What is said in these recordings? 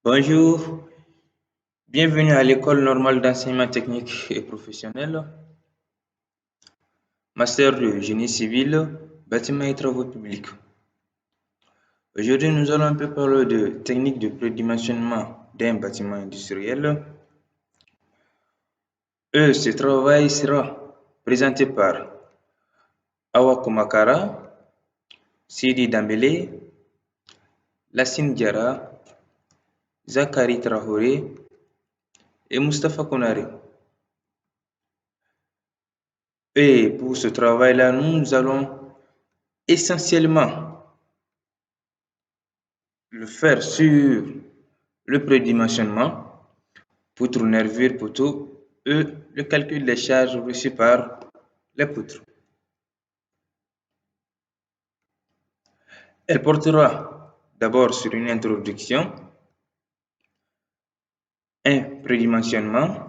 Bonjour, bienvenue à l'École normale d'enseignement technique et professionnel, master de génie civil, bâtiment et travaux publics. Aujourd'hui, nous allons un peu parler de technique de prédimensionnement d'un bâtiment industriel. Ce travail sera présenté par Awa Kumakara, Sidi Dambélé, Lassine Diarra, Zakari Traoré et Mustapha Konaré. Et pour ce travail-là, nous allons essentiellement le faire sur le prédimensionnement, poutre, nervure, poteau et le calcul des charges reçues par les poutres. Elle portera d'abord sur une introduction, un prédimensionnement.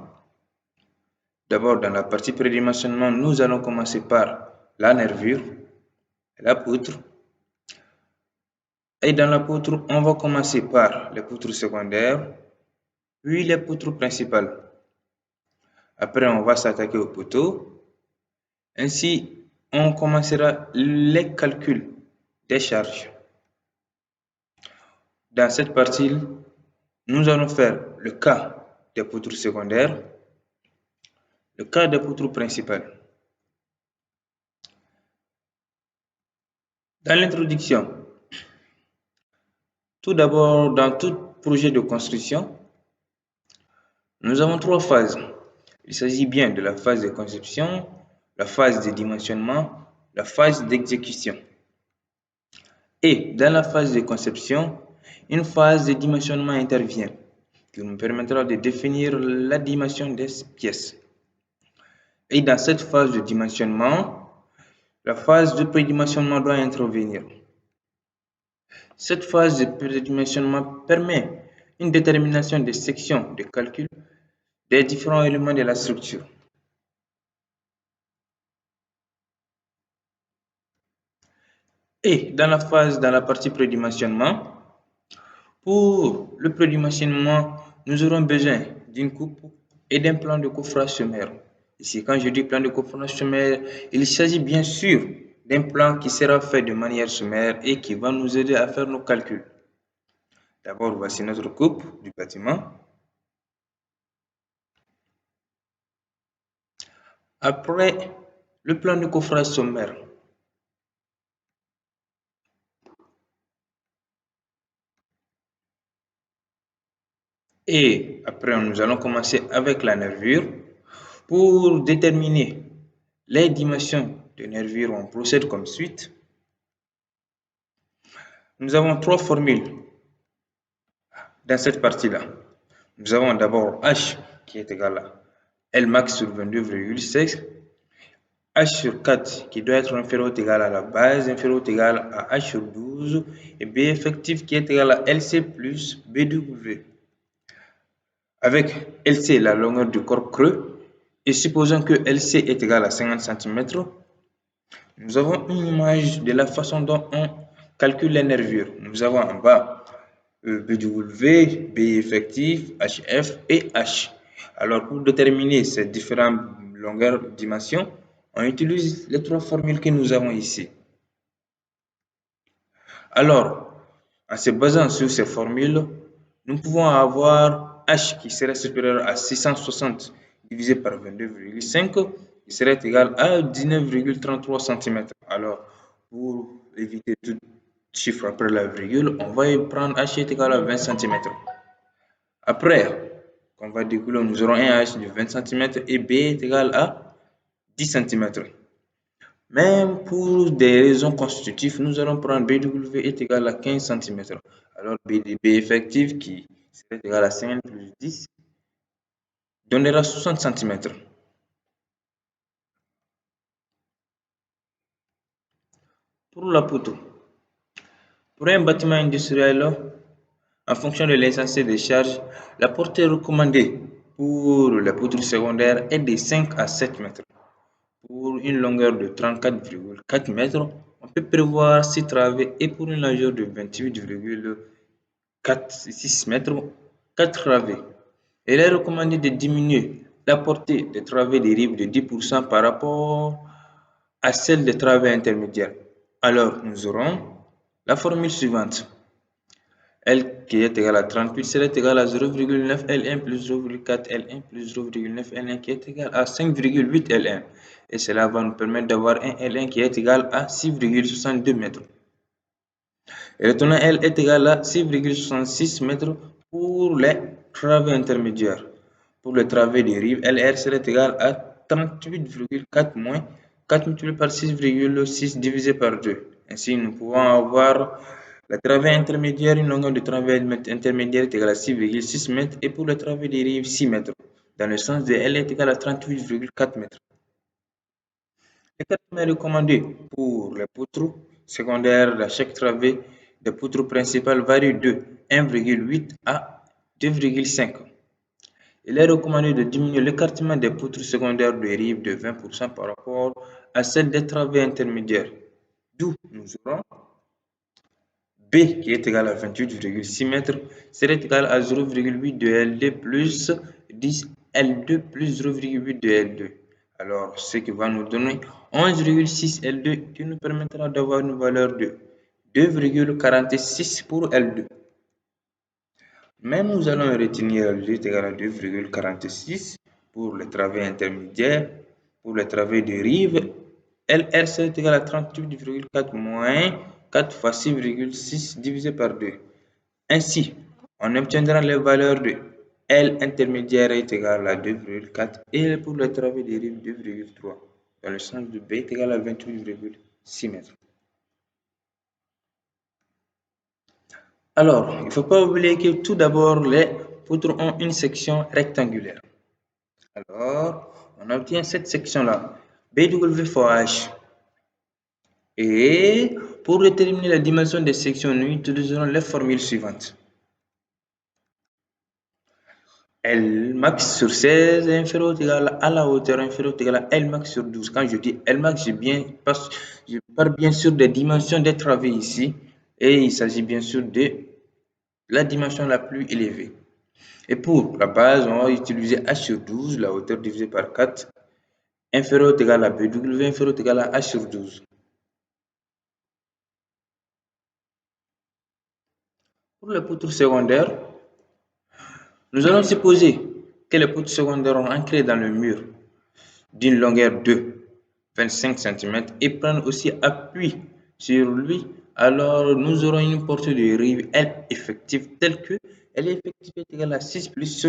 D'abord, dans la partie prédimensionnement, nous allons commencer par la nervure, la poutre. Et dans la poutre, on va commencer par les poutres secondaires, puis les poutres principales. Après, on va s'attaquer au poteau. Ainsi, on commencera les calculs des charges. Dans cette partie, nous allons faire le cas des poutres secondaires, le cas des poutres principales. Dans l'introduction, tout d'abord, dans tout projet de construction, nous avons trois phases. Il s'agit bien de la phase de conception, la phase de dimensionnement, la phase d'exécution. Et dans la phase de conception, une phase de dimensionnement intervient qui nous permettra de définir la dimension des pièces. Et dans cette phase de dimensionnement, la phase de prédimensionnement doit intervenir. Cette phase de prédimensionnement permet une détermination des sections de calcul des différents éléments de la structure. Et dans la partie prédimensionnement, pour le prédimensionnement, nous aurons besoin d'une coupe et d'un plan de coffrage sommaire. Ici, quand je dis plan de coffrage sommaire, il s'agit bien sûr d'un plan qui sera fait de manière sommaire et qui va nous aider à faire nos calculs. D'abord, voici notre coupe du bâtiment. Après, le plan de coffrage sommaire. Et après, nous allons commencer avec la nervure. Pour déterminer les dimensions de nervure, on procède comme suite. Nous avons trois formules dans cette partie-là. Nous avons d'abord H qui est égal à L max sur 22,6, H sur 4 qui doit être inférieur ou égal à la base, inférieur ou égal à H sur 12, et B effectif qui est égal à LC plus BW. Avec LC, la longueur du corps creux, et supposons que LC est égal à 50 cm, nous avons une image de la façon dont on calcule les nervures. Nous avons en bas BW, B effectif, HF et H. Alors, pour déterminer ces différentes longueurs, dimensions, on utilise les trois formules que nous avons ici. Alors, en se basant sur ces formules, nous pouvons avoir H qui serait supérieur à 660 divisé par 22,5 qui serait égal à 19,33 cm. Alors, pour éviter tout chiffre après la virgule, on va prendre H est égal à 20 cm. Après, on va découler, nous aurons un H de 20 cm et B est égal à 10 cm. Même pour des raisons constitutives, nous allons prendre BW est égal à 15 cm. Alors, B effectif qui serait égal à 50 plus 10 donnera 60 cm. Pour la poutre, pour un bâtiment industriel, en fonction de l'intensité des charges, la portée recommandée pour la poutre secondaire est de 5 à 7 mètres. Pour une longueur de 34,4 mètres, on peut prévoir 6 travées et pour une largeur de 28,46 mètres, 4 travées. Il est recommandé de diminuer la portée des travées des rives de 10% par rapport à celle des travées intermédiaires. Alors, nous aurons la formule suivante. L qui est égal à 38 serait égal à 0,9 L1 plus 0,4 L1 plus 0,9 L1 qui est égal à 5,8 L1. Et cela va nous permettre d'avoir un L1 qui est égal à 6,62 mètres. Et le tournant L est égal à 6,66 mètres pour les travées intermédiaires. Pour les travées des rives, LR serait égal à 38,4 moins 4 multiplié par 6,6 divisé par 2. Ainsi, nous pouvons avoir la travée intermédiaire, une longueur de travée intermédiaire est égale à 6,6 mètres et pour la travée des rives 6 mètres. Dans le sens de L est égal à 38,4 mètres. L'écartement est recommandé pour les poutres secondaires de chaque travée des poutres principales varie de 1,8 à 2,5. Il est recommandé de diminuer l'écartement des poutres secondaires de rive de 20% par rapport à celle des travées intermédiaires. D'où nous aurons B qui est égal à 28,6 mètres serait égal à 0,8 de L2 plus 10 L2 plus 0,8 de L2. Alors, ce qui va nous donner 11,6 L2 qui nous permettra d'avoir une valeur de 2,46 pour L2. Mais nous allons retenir L2 est égal à 2,46 pour les travées intermédiaires. Pour les travées de rive, LR est égal à 38,4 moins 4 fois 6,6 divisé par 2. Ainsi, on obtiendra les valeurs de L intermédiaire est égal à 2,4 et pour les travées de rive 2,3. Dans le sens de B est égal à 28,6 mètres. Alors, il ne faut pas oublier que tout d'abord, les poutres ont une section rectangulaire. Alors, on obtient cette section-là, BW fois H. Et pour déterminer la dimension des sections, nous utiliserons les formules suivantes. L max sur 16 est inférieur ou égal à la hauteur inférieure ou égal à L max sur 12. Quand je dis L max, je parle bien sûr des dimensions des travées ici. Et il s'agit bien sûr de la dimension la plus élevée. Et pour la base, on va utiliser H sur 12, la hauteur divisée par 4, inférieur ou égal à BW, inférieur ou égal à H sur 12. Pour les poutres secondaires, nous allons supposer que les poutres secondaires ont ancré dans le mur d'une longueur de 25 cm et prennent aussi appui sur lui, alors nous aurons une portée de rive L effective telle que L effective est égale à 6 plus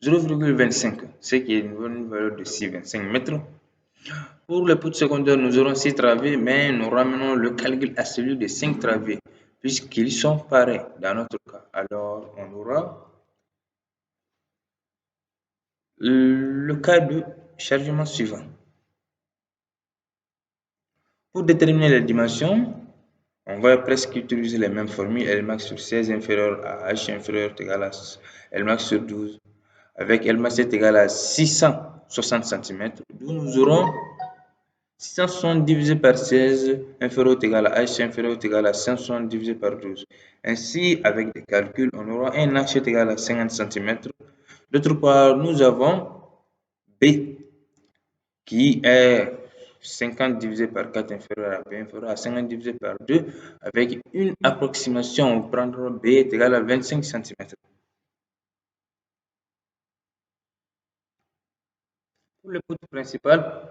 0,25, ce qui est une valeur de 6,25 mètres. Pour les poutres secondaires, nous aurons 6 travées, mais nous ramenons le calcul à celui de 5 travées, puisqu'ils sont pareils dans notre cas. Alors, on aura le cas de chargement suivant. Pour déterminer les dimensions, on va presque utiliser les mêmes formules. Lmax sur 16 inférieur à H inférieur égal à Lmax sur 12. Avec Lmax est égal à 660 cm. D'où nous aurons 660 divisé par 16 inférieur égal à H inférieur égal à 560 divisé par 12. Ainsi, avec des calculs, on aura un H est égal à 50 cm. D'autre part, nous avons B qui est 50 divisé par 4 inférieur à B inférieur à 50 divisé par 2 avec une approximation, on prendra B est égal à 25 cm. Pour les poutres principales,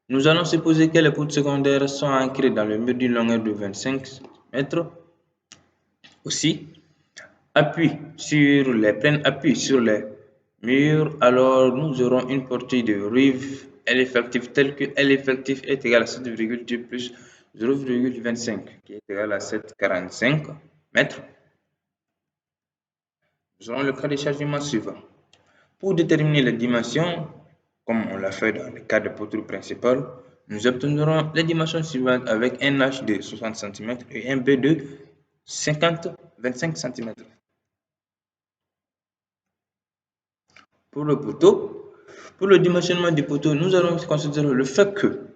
nous allons supposer que les poutres secondaires sont ancrées dans le mur d'une longueur de 25 mètres. Aussi, prennent appui sur les murs, alors nous aurons une portée de rive L effectif telle que L effectif est égal à 7,2 plus 0,25 qui est égal à 7,45 mètres. Nous aurons le cas de chargement suivant. Pour déterminer les dimensions, comme on l'a fait dans le cas de poutre principal, nous obtiendrons les dimensions suivantes avec un H de 60 cm et un B de 25 cm. Pour le poteau, pour le dimensionnement du poteau, nous allons considérer le fait que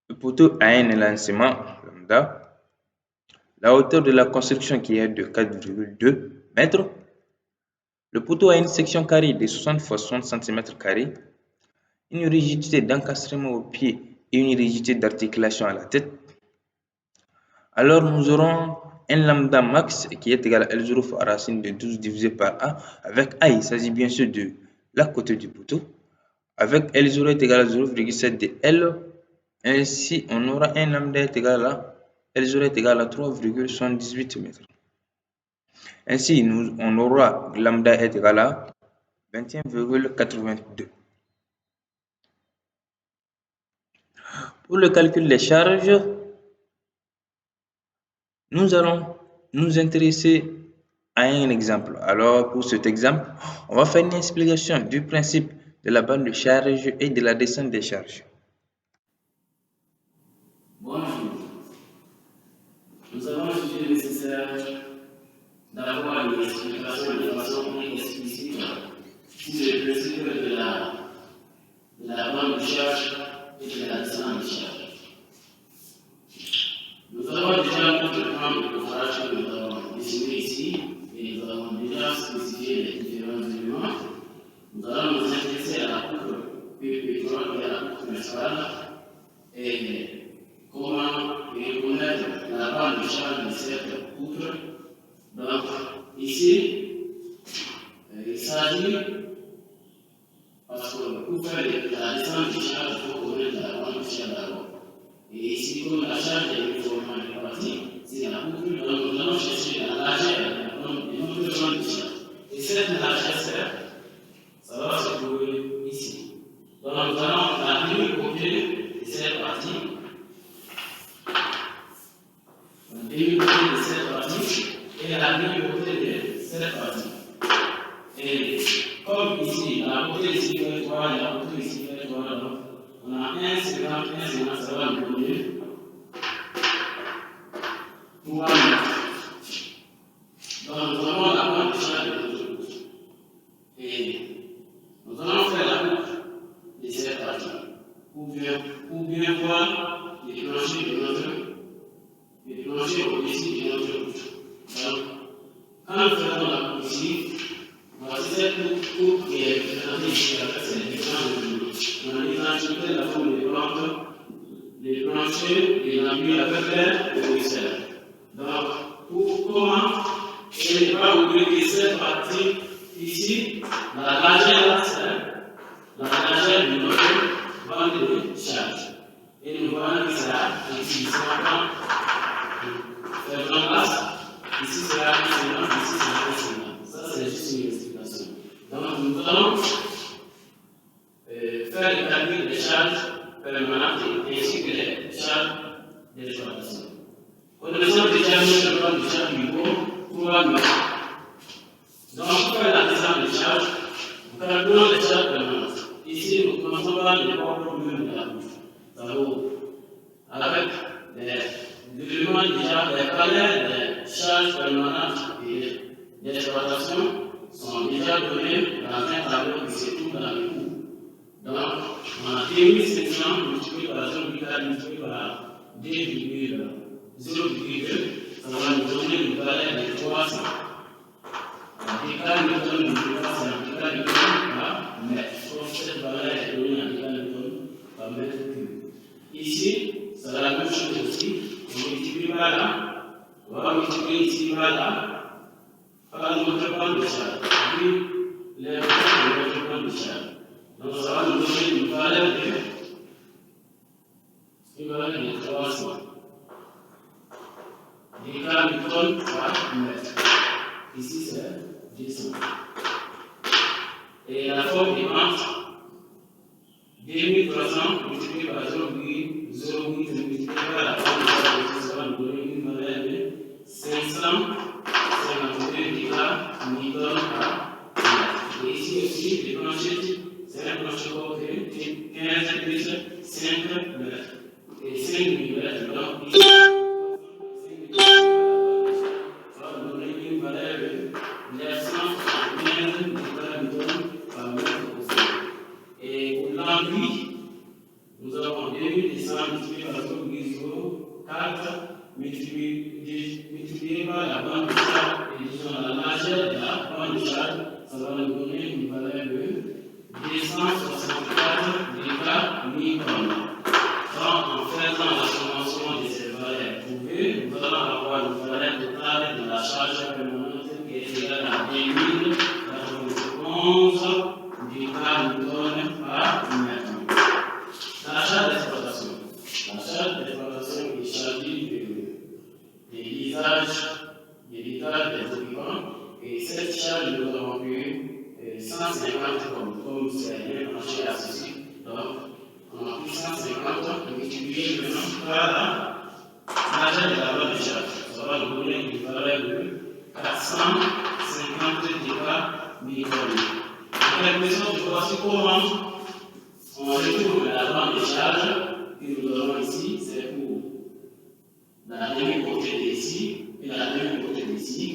le poteau a un élancement lambda La hauteur de la construction qui est de 4,2 mètres. Le poteau a une section carrée de 60 x 60 cm², une rigidité d'encastrement au pied et une rigidité d'articulation à la tête. Alors nous aurons un lambda max qui est égal à L0 fois racine de 12 divisé par A, avec A, il s'agit bien sûr de la côté du poteau, avec L0 est égal à 0,7 de L. Ainsi, on aura un lambda est égal à L0 est égal à 3,78 mètres. Ainsi, on aura lambda est égal à 21,82. Pour le calcul des charges, nous allons nous intéresser à un exemple. Alors, pour cet exemple, on va faire une explication du principe de la bande de charge et de la descente des charges. Bonjour. Nous avons jugé nécessaire d'avoir une explication de façon explicite sur le principe de la bande de charge et de la descente de charge. Nous avons déjà vu le plan de coffrage que nous avons dessiné ici et nous avons déjà spécifié les différents éléments. Nous allons nous intéresser à la coupe PP3 et à la coupe principale et comment reconnaître la bande de charge de cette coupe. Donc, ici, il s'agit, parce que pour faire la descente de charge, il faut connaître la bande de charge d'abord. Et ici, comme la charge est uniformément répartie, c'est la coupe, donc nous allons chercher la largeur de notre bande de charge. Et cette largeur, ça va se trouver ici. Donc, nous allons la demi-côté de cette partie. La demi-côté de cette partie et la demi-côté de cette partie. Et comme ici, la côté ici fait 3 et la côté ici fait 3, donc on a 1,50, ça va nous donner 3 mètres. Donc nous avons la bande de charge de notre coupe. Et nous allons faire la coupe de cette partie pour bien voir les planchers au-dessus de notre coupe. Donc, quand nous faisons la coupe ici, voici cette coupe qui est présentée ici avec ces différents. On a identifié la forme des plantes, les planchers et l'appui avec le mixeur. Donc, pour comment, et ne pas oublier que cette partie ici, la largeur c'est la largeur de notre bande de charge. Et nous voyons que ça ici, sera place. Ici sera un ici sera un. Ça, c'est juste une explication. Donc, nous allons faire le calcul des charges permanentes ainsi que les charges d'exploitation. Connaissons déjà notre bande de charge niveau 3 mètres. Donc, pour faire la descente des charges, nous calculons les charges permanentes. Ici, nous commençons par le propre de la couche. D'abord, avec les éléments déjà, les palais des charges permanentes et d'exploitation sont déjà donnés dans un tableau qui se trouve dans le cours. Donc, on a 2500 multiplié par 0,4 multiplié par 2,0,2, ça va nous donner une valeur de 300. Décalnewton multiplié par 100, décalnewton par mètre. Donc, cette valeur est donnée en décalnewton par mètre cube. Ici, c'est la même chose aussi. On multiplie par là, on va multiplier ici par là, par notre bande de charge. Puis, les points de notre bande de charge. Donc, ça va nous donner une valeur de 300. Décalnewton par mètre. Ici, c'est 200. Et la forme des pentes, 2300 multiplié par 0,08 multiplié par la forme de charge, ça va nous donner une valeur de 552 décalnewton par mètre. Et ici aussi, les planchers, c'est un plancher concret qui est 15 plus 5 mètres. Et 5 mm, donc ici, ça va nous donner une valeur de 915 décalnewton par mètre aussi. Et pour l'ampli, nous avons 2200 multiplié par 0,04 multiplié bande de charge, ça va nous donner une valeur de 264 giga-newton. Donc, en faisant la sommation de ces valeurs trouvées, nous allons avoir une valeur totale de la charge permanente qui est égale à 2091 giga-newton par mètre. La charge d'exploitation. La charge d'exploitation est chargée de l'usage des occupants. Et cette charge, nous avons eu 150 comme c'est bien branché à ceci. Donc, on a pris 150 multiplié maintenant par la charge de la bande de charge. Ça va nous donner une valeur de 450 giga-newton. En quelque sorte, voici comment on retrouve la bande de charge que nous avons ici. C'est pour la demi-côté d'ici et la demi-côté d'ici.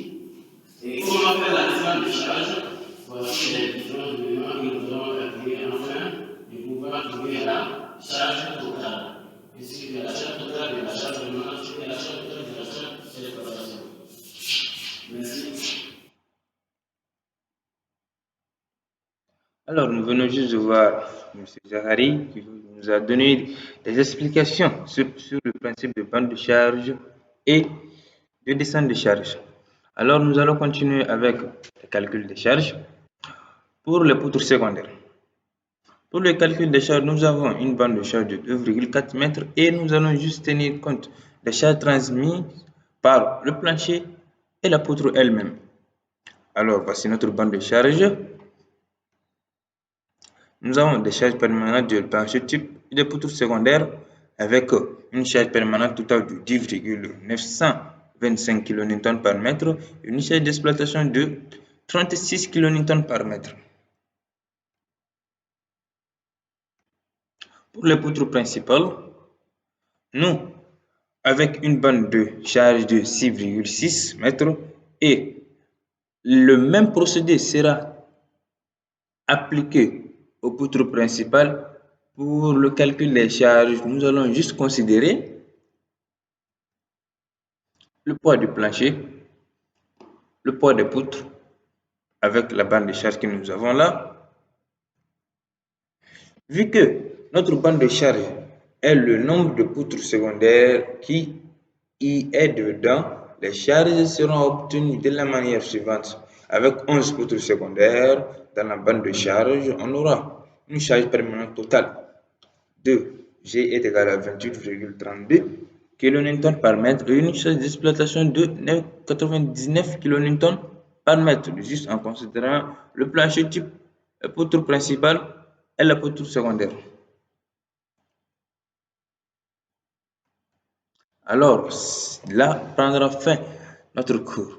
Et comment faire la différence de charge? Voici les différents éléments que nous allons calculer afin de pouvoir trouver la charge totale. Ainsi que la charge totale de la charge permanente et la charge totale de la charge d'exploitation. Merci. Alors, nous venons juste de voir M. Zahari qui nous a donné des explications sur le principe de bande de charge et de descente de charge. Alors, nous allons continuer avec le calcul des charges pour les poutres secondaires. Pour le calcul des charges, nous avons une bande de charge de 2,4 mètres et nous allons juste tenir compte des charges transmises par le plancher et la poutre elle-même. Alors, voici notre bande de charge. Nous avons des charges permanentes du plancher type et des poutres secondaires avec une charge permanente totale de 10,925 kN par mètre et une charge d'exploitation de 36 kN par mètre. Pour les poutres principales, nous, avec une bande de charge de 6,6 mètres et le même procédé sera appliqué aux poutres principales. Pour le calcul des charges, nous allons juste considérer le poids du plancher, le poids des poutres avec la bande de charge que nous avons là. Vu que notre bande de charge est le nombre de poutres secondaires qui y est dedans, les charges seront obtenues de la manière suivante. Avec 11 poutres secondaires dans la bande de charge, on aura une charge permanente totale de G est égal à 28,32 kN par mètre et une charge d'exploitation de 99 kN par mètre, juste en considérant le plancher type, la poutre principale et la poutre secondaire. Alors, là prendra fin notre cours.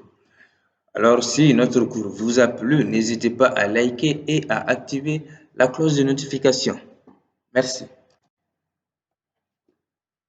Alors, si notre cours vous a plu, n'hésitez pas à liker et à activer la cloche de notification. Merci.